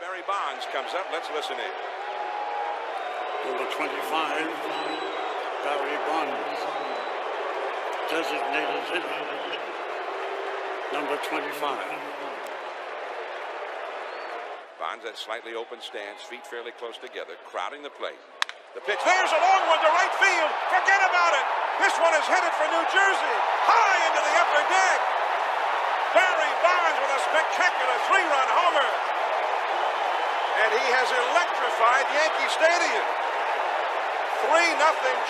Barry Bonds comes up. Let's listen in. Number 25, Barry Bonds, designated hitter. Number 25. Bonds at slightly open stance, feet fairly close together, crowding the plate. The pitch, there's a long one to right field. Forget about it. This one is headed for New Jersey, high into the upper deck. Barry Bonds with a spectacular 3-run homer. And he has electrified Yankee Stadium. 3-0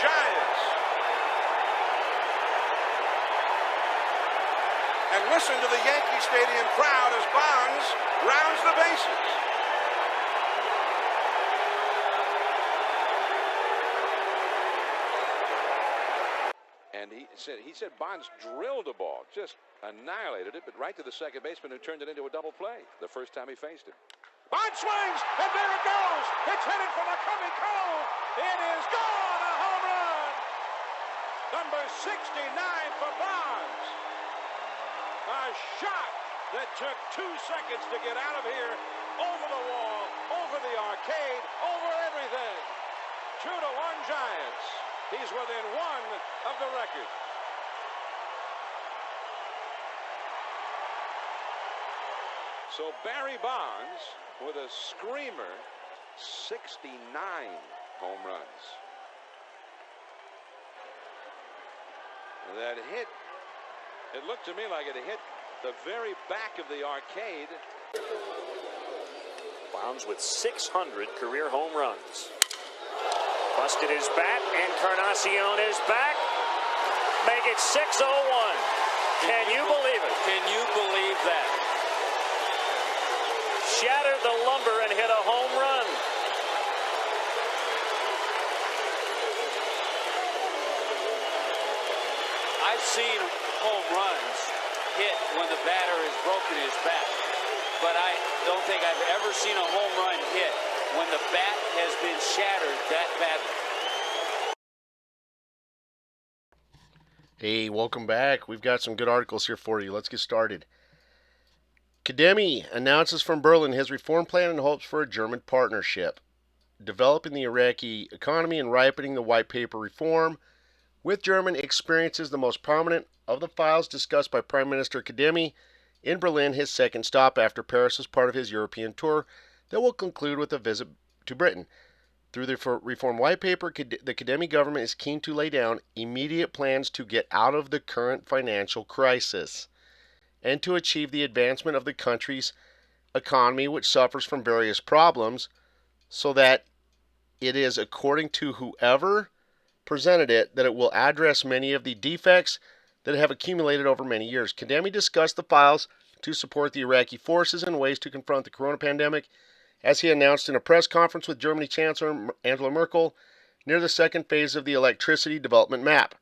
Giants. And listen to the Yankee Stadium crowd as Bonds rounds the bases. And he said Bonds drilled a ball, just annihilated it, but right to the second baseman who turned it into a double play the first time he faced him. Bonds swings, and there it goes. It's headed for McCovey Cove. It is gone, a home run. Number 69 for Bonds. A shot that took 2 seconds to get out of here, over the wall, over the arcade, over everything. 2-1 Giants. He's within 1 of the record. So Barry Bonds with a screamer, 69 home runs. That hit, it looked to me like it hit the very back of the arcade. Bonds with 600 career home runs. Busted his bat, Encarnacion is back. Make it 6-0-1. Can you believe it? Can you believe that? Shattered the lumber and hit a home run. I've seen home runs hit when the batter has broken his bat, but I don't think I've ever seen a home run hit when the bat has been shattered that badly. Hey, welcome back. We've got some good articles here for you. Let's get started. Kademi announces from Berlin his reform plan and hopes for a German partnership. Developing the Iraqi economy and ripening the white paper reform with German experiences the most prominent of the files discussed by Prime Minister Kademi in Berlin, his second stop after Paris as part of his European tour that will conclude with a visit to Britain. Through the reform white paper, the Kademi government is keen to lay down immediate plans to get out of the current financial crisis and to achieve the advancement of the country's economy, which suffers from various problems, so that it is, according to whoever presented it, that it will address many of the defects that have accumulated over many years. Kademi discussed the files to support the Iraqi forces and ways to confront the corona pandemic, as he announced in a press conference with Germany Chancellor Angela Merkel near the second phase of the electricity development map.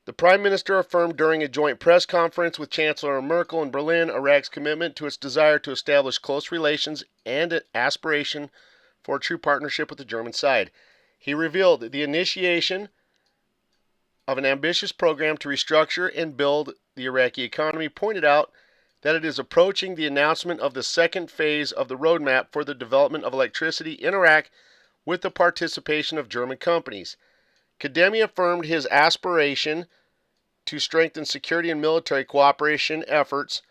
The Prime Minister affirmed during a joint press conference with Chancellor Merkel in Berlin Iraq's commitment to its desire to establish close relations and an aspiration for a true partnership with the German side. He revealed the initiation of an ambitious program to restructure and build the Iraqi economy, pointed out that it is approaching the announcement of the second phase of the roadmap for the development of electricity in Iraq with the participation of German companies. Kademi affirmed his aspiration to strengthen security and military cooperation efforts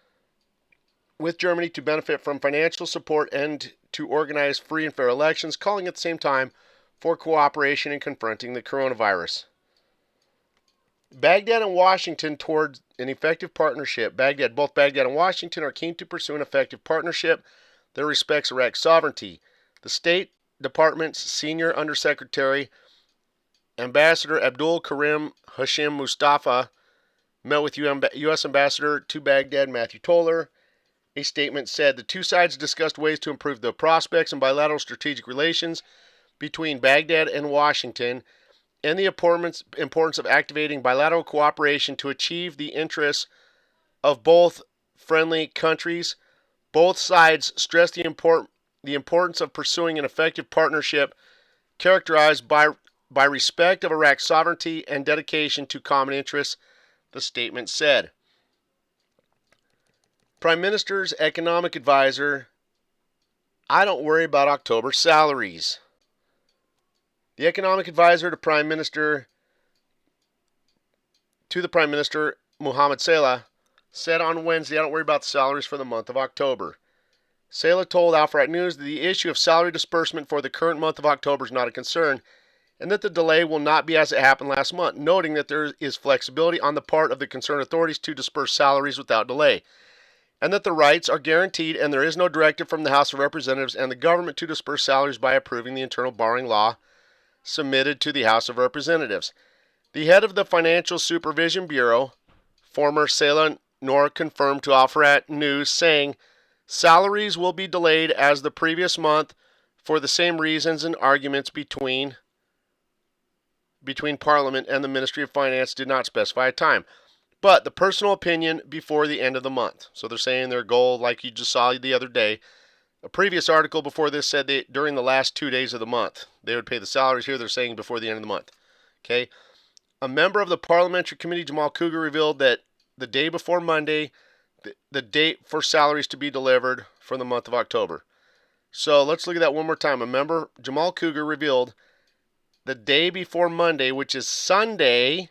with Germany to benefit from financial support and to organize free and fair elections, calling at the same time for cooperation in confronting the coronavirus. Baghdad and Washington toward an effective partnership. Both Baghdad and Washington are keen to pursue an effective partnership that respects Iraq's sovereignty. The State Department's Senior Undersecretary, Ambassador Abdul Karim Hashim Mustafa, met with U.S. Ambassador to Baghdad Matthew Toller. A statement said the two sides discussed ways to improve the prospects and bilateral strategic relations between Baghdad and Washington and the importance of activating bilateral cooperation to achieve the interests of both friendly countries. Both sides stressed the importance of pursuing an effective partnership characterized by respect of Iraq's sovereignty and dedication to common interests, the statement said. Prime Minister's economic advisor I don't worry about October salaries. The economic advisor to the Prime Minister, Mohammed Saleh, said on Wednesday, I don't worry about the salaries for the month of October. Saleh told Al-Frat News that the issue of salary disbursement for the current month of October is not a concern, and that the delay will not be as it happened last month, noting that there is flexibility on the part of the concerned authorities to disperse salaries without delay, and that the rights are guaranteed and there is no directive from the House of Representatives and the government to disperse salaries by approving the internal borrowing law submitted to the House of Representatives. The head of the Financial Supervision Bureau, former Saleh Noor, confirmed to Al-Frat News, saying salaries will be delayed as the previous month for the same reasons and arguments between Parliament and the Ministry of Finance did not specify a time, but the personal opinion before the end of the month. So they're saying their goal, like you just saw the other day, a previous article before this said that during the last 2 days of the month, they would pay the salaries. Here they're saying before the end of the month. Okay. A member of the Parliamentary Committee, Jamal Cougar, revealed that the day before Monday, the date for salaries to be delivered for the month of October. So let's look at that one more time. A member, Jamal Cougar, revealed the day before Monday, which is Sunday.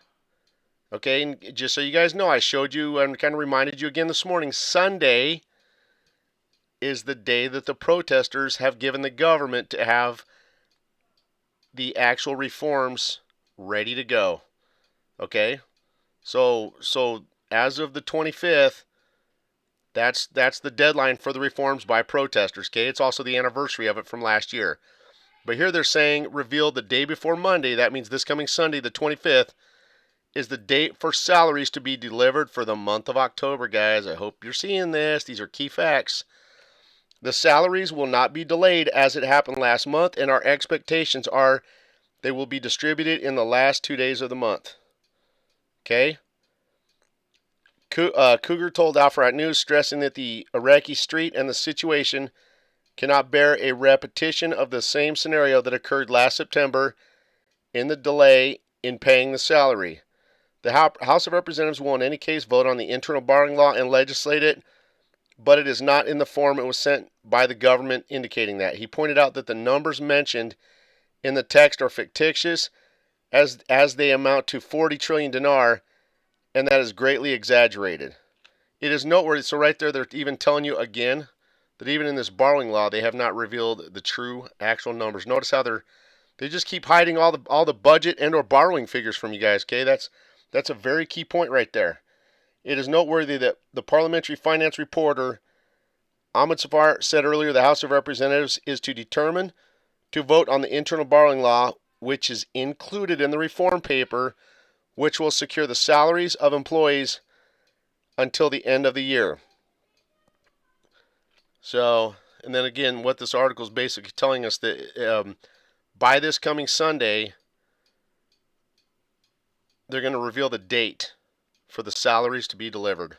Okay, and just so you guys know, I showed you and kind of reminded you again this morning, Sunday is the day that the protesters have given the government to have the actual reforms ready to go. Okay? So as of the 25th, that's the deadline for the reforms by protesters. Okay? It's also the anniversary of it from last year. But here they're saying revealed the day before Monday, that means this coming Sunday, the 25th, is the date for salaries to be delivered for the month of October, guys. I hope you're seeing this. These are key facts. The salaries will not be delayed as it happened last month, and our expectations are they will be distributed in the last 2 days of the month. Okay? Cougar told Al-Frat News, stressing that the Iraqi street and the situation cannot bear a repetition of the same scenario that occurred last September in the delay in paying the salary. The House of Representatives will in any case vote on the internal borrowing law and legislate it, but it is not in the form it was sent by the government indicating that. He pointed out that the numbers mentioned in the text are fictitious as they amount to 40 trillion dinar, and that is greatly exaggerated. It is noteworthy, so right there they're even telling you again that even in this borrowing law they have not revealed the true actual numbers. Notice how they just keep hiding all the budget and or borrowing figures from you guys, okay? That's a very key point right there. It is noteworthy that the parliamentary finance reporter Ahmed Safar said earlier the House of Representatives is to determine to vote on the internal borrowing law, which is included in the reform paper, which will secure the salaries of employees until the end of the year. So, and then again, what this article is basically telling us that by this coming Sunday, they're going to reveal the date for the salaries to be delivered.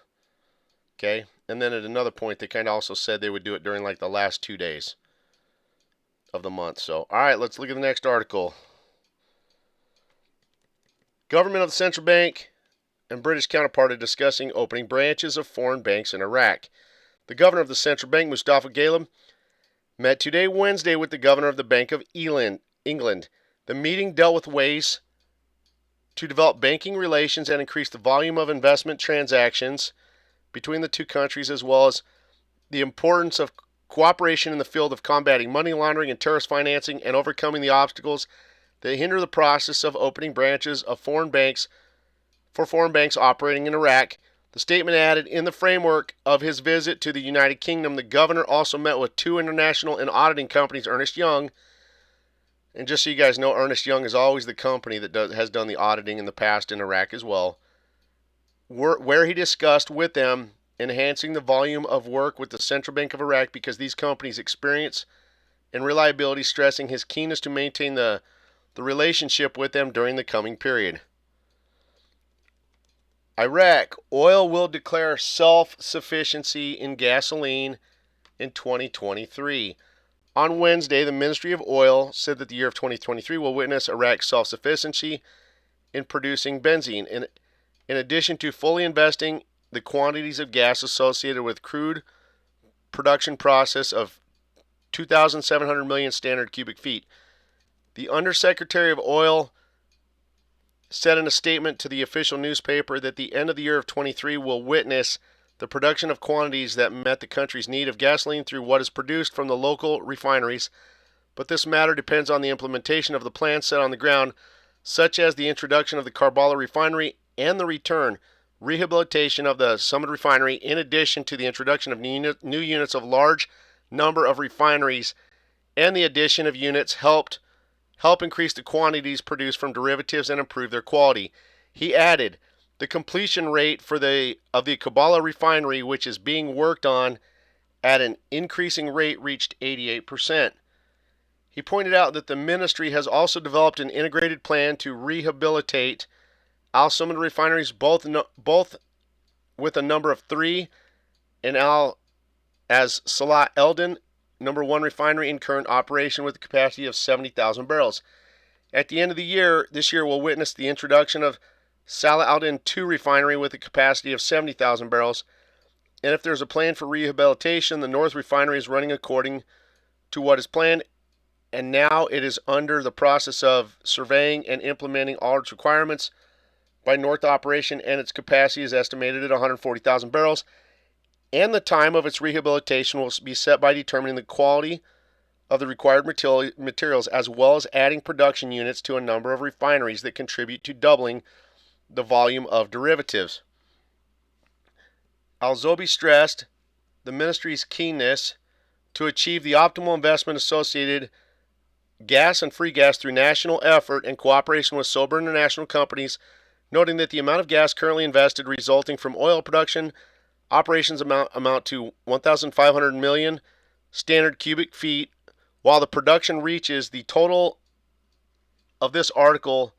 Okay? And then at another point, they kind of also said they would do it during like the last 2 days of the month. So, all right, let's look at the next article. Government of the Central Bank and British counterpart are discussing opening branches of foreign banks in Iraq. The governor of the Central Bank, Mustafa Ghalib, met today, Wednesday, with the governor of the Bank of England. The meeting dealt with ways to develop banking relations and increase the volume of investment transactions between the two countries, as well as the importance of cooperation in the field of combating money laundering and terrorist financing and overcoming the obstacles that hinder the process of opening branches of foreign banks for foreign banks operating in Iraq. The statement added, in the framework of his visit to the United Kingdom, the governor also met with two international and auditing companies, Ernst Young. And just so you guys know, Ernst Young is always the company that has done the auditing in the past in Iraq as well, where he discussed with them enhancing the volume of work with the Central Bank of Iraq because these companies' experience and reliability, stressing his keenness to maintain the relationship with them during the coming period. Iraq, oil will declare self-sufficiency in gasoline in 2023. On Wednesday, the Ministry of Oil said that the year of 2023 will witness Iraq's self-sufficiency in producing benzene, in addition to fully investing the quantities of gas associated with crude production process of 2,700 million standard cubic feet. The Undersecretary of Oil said in a statement to the official newspaper that the end of the year of 23 will witness the production of quantities that met the country's need of gasoline through what is produced from the local refineries, but this matter depends on the implementation of the plans set on the ground, such as the introduction of the Karbala refinery and the rehabilitation of the Summit refinery, in addition to the introduction of new units of large number of refineries, and the addition of units help increase the quantities produced from derivatives and improve their quality. He added, the completion rate of the Karbala refinery, which is being worked on at an increasing rate, reached 88%. He pointed out that the ministry has also developed an integrated plan to rehabilitate Al Summit refineries, both with a number of 3 and as Salah Eldin, number 1 refinery in current operation with a capacity of 70,000 barrels. At the end of the year, this year will witness the introduction of Salah Eldin 2 refinery with a capacity of 70,000 barrels. And if there's a plan for rehabilitation, the North refinery is running according to what is planned, and now it is under the process of surveying and implementing all its requirements by North operation, and its capacity is estimated at 140,000 barrels. And the time of its rehabilitation will be set by determining the quality of the required materials, as well as adding production units to a number of refineries that contribute to doubling the volume of derivatives. Al-Zobi stressed the ministry's keenness to achieve the optimal investment associated gas and free gas through national effort and cooperation with sober international companies, noting that the amount of gas currently invested resulting from oil production operations amount to 1,500 million standard cubic feet, while the production reaches the total of this article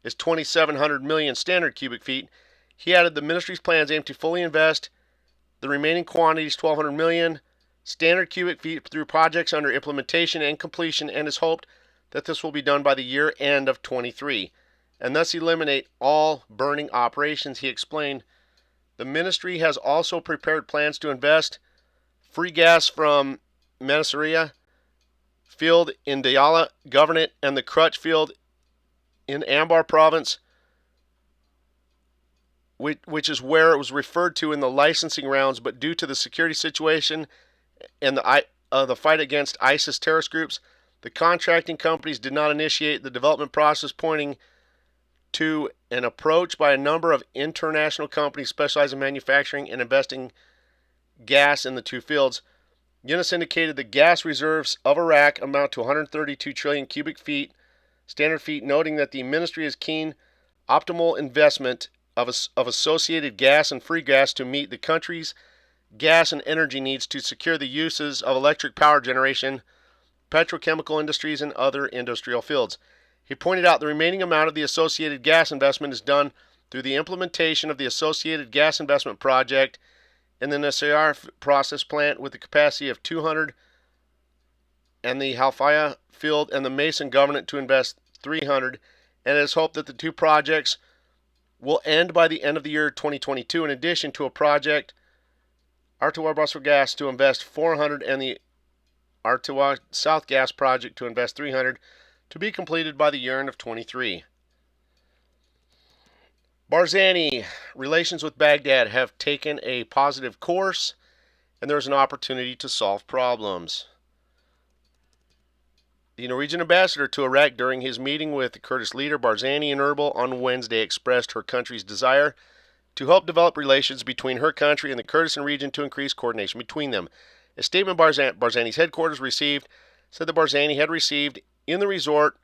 is 2,700 million standard cubic feet. He added the ministry's plans aim to fully invest the remaining quantities, 1,200 million standard cubic feet, through projects under implementation and completion, and is hoped that this will be done by the year end of 23, and thus eliminate all burning operations. He explained, the ministry has also prepared plans to invest free gas from Mansouriya field in Diyala Governorate and the Crutch field in Anbar province, which is where it was referred to in the licensing rounds, but due to the security situation and the fight against ISIS terrorist groups, the contracting companies did not initiate the development process, pointing to an approach by a number of international companies specializing in manufacturing and investing gas in the 2 fields. Yunus indicated the gas reserves of Iraq amount to 132 trillion cubic feet, standard feet, noting that the ministry is keen optimal investment of associated gas and free gas to meet the country's gas and energy needs to secure the uses of electric power generation, petrochemical industries, and other industrial fields. He pointed out the remaining amount of the associated gas investment is done through the implementation of the associated gas investment project in the Nasir process plant with a capacity of 200, and the Halfaya field and the Mason Governorate to invest 300, and it is hoped that the 2 projects will end by the end of the year 2022, in addition to a project, Artawa Basra Gas, to invest 400, and the Artawa South Gas project to invest 300, to be completed by the year end of 23. Barzani, relations with Baghdad have taken a positive course, and there is an opportunity to solve problems. The Norwegian ambassador to Iraq, during his meeting with the Kurdish leader Barzani in Erbil on Wednesday, expressed her country's desire to help develop relations between her country and the Kurdistan region to increase coordination between them. A statement Barzani's headquarters received said that Barzani had received in the resort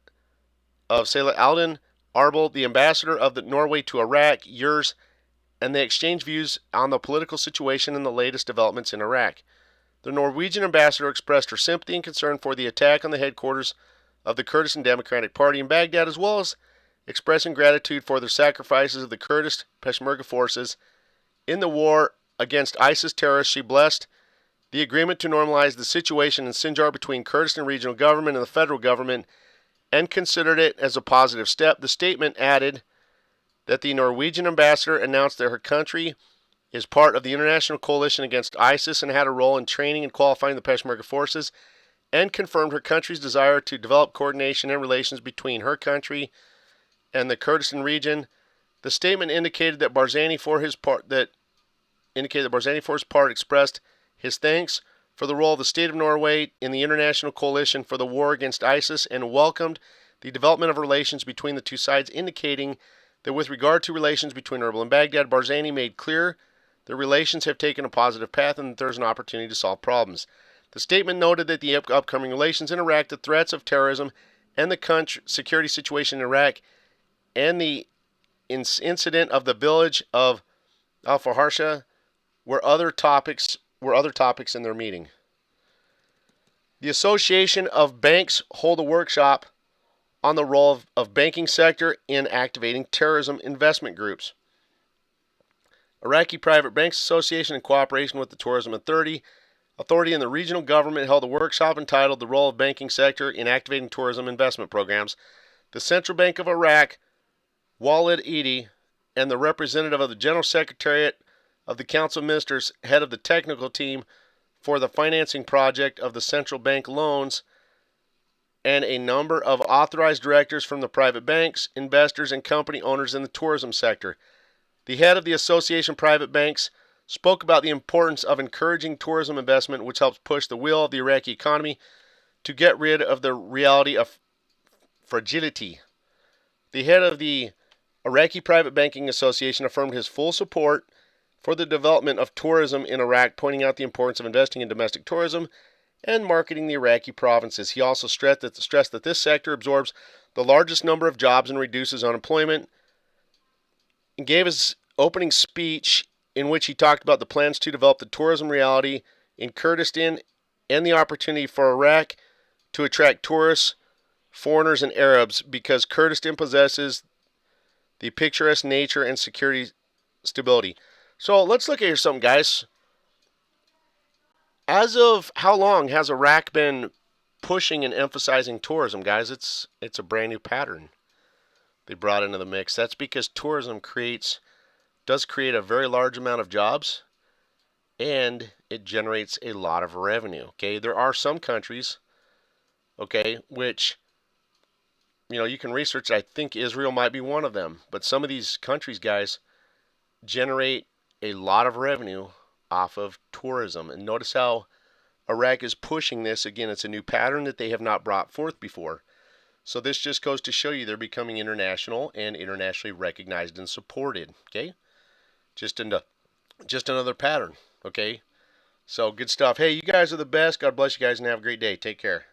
of Salah Eldin Erbil the ambassador of Norway to Iraq, Yurs, and they exchanged views on the political situation and the latest developments in Iraq. The Norwegian ambassador expressed her sympathy and concern for the attack on the headquarters of the Kurdistan Democratic Party in Baghdad, as well as expressing gratitude for the sacrifices of the Kurdish Peshmerga forces in the war against ISIS terrorists. She blessed the agreement to normalize the situation in Sinjar between Kurdistan regional government and the federal government and considered it as a positive step. The statement added that the Norwegian ambassador announced that her country is part of the international coalition against ISIS and had a role in training and qualifying the Peshmerga forces, and confirmed her country's desire to develop coordination and relations between her country and the Kurdistan region. The statement indicated that Barzani, for his part, expressed his thanks for the role of the state of Norway in the international coalition for the war against ISIS and welcomed the development of relations between the two sides, indicating that with regard to relations between Erbil and Baghdad, Barzani made clear that relations have taken a positive path and that there is an opportunity to solve problems. The statement noted that the upcoming relations in Iraq, the threats of terrorism, and the security situation in Iraq, and the incident of the village of Al-Faharsha were other topics in their meeting. The Association of Banks hold a workshop on the role of banking sector in activating terrorism investment groups. Iraqi Private Banks Association, in cooperation with the Tourism Authority and the regional government, held a workshop entitled The Role of Banking Sector in Activating Tourism Investment Programs. The Central Bank of Iraq, Walid Eidi, and the representative of the General Secretariat of the Council of Ministers, head of the technical team for the financing project of the central bank loans, and a number of authorized directors from the private banks, investors, and company owners in the tourism sector. The head of the Association Private Banks spoke about the importance of encouraging tourism investment, which helps push the wheel of the Iraqi economy to get rid of the reality of fragility. The head of the Iraqi Private Banking Association affirmed his full support for the development of tourism in Iraq, pointing out the importance of investing in domestic tourism and marketing the Iraqi provinces. He also stressed that this sector absorbs the largest number of jobs and reduces unemployment, and gave his opening speech in which he talked about the plans to develop the tourism reality in Kurdistan and the opportunity for Iraq to attract tourists, foreigners, and Arabs because Kurdistan possesses the picturesque nature and security stability. So let's look at here something, guys. As of how long has Iraq been pushing and emphasizing tourism, guys? It's a brand new pattern they brought into the mix. That's because tourism does create a very large amount of jobs, and it generates a lot of revenue. Okay, there are some countries, okay, which you can research. I think Israel might be one of them, but some of these countries, guys, generate a lot of revenue off of tourism. And notice how Iraq is pushing this. Again, it's a new pattern that they have not brought forth before. So this just goes to show you they're becoming international and internationally recognized and supported. Okay, just another pattern. Okay, so good stuff. Hey, you guys are the best. God bless you guys and have a great day. Take care.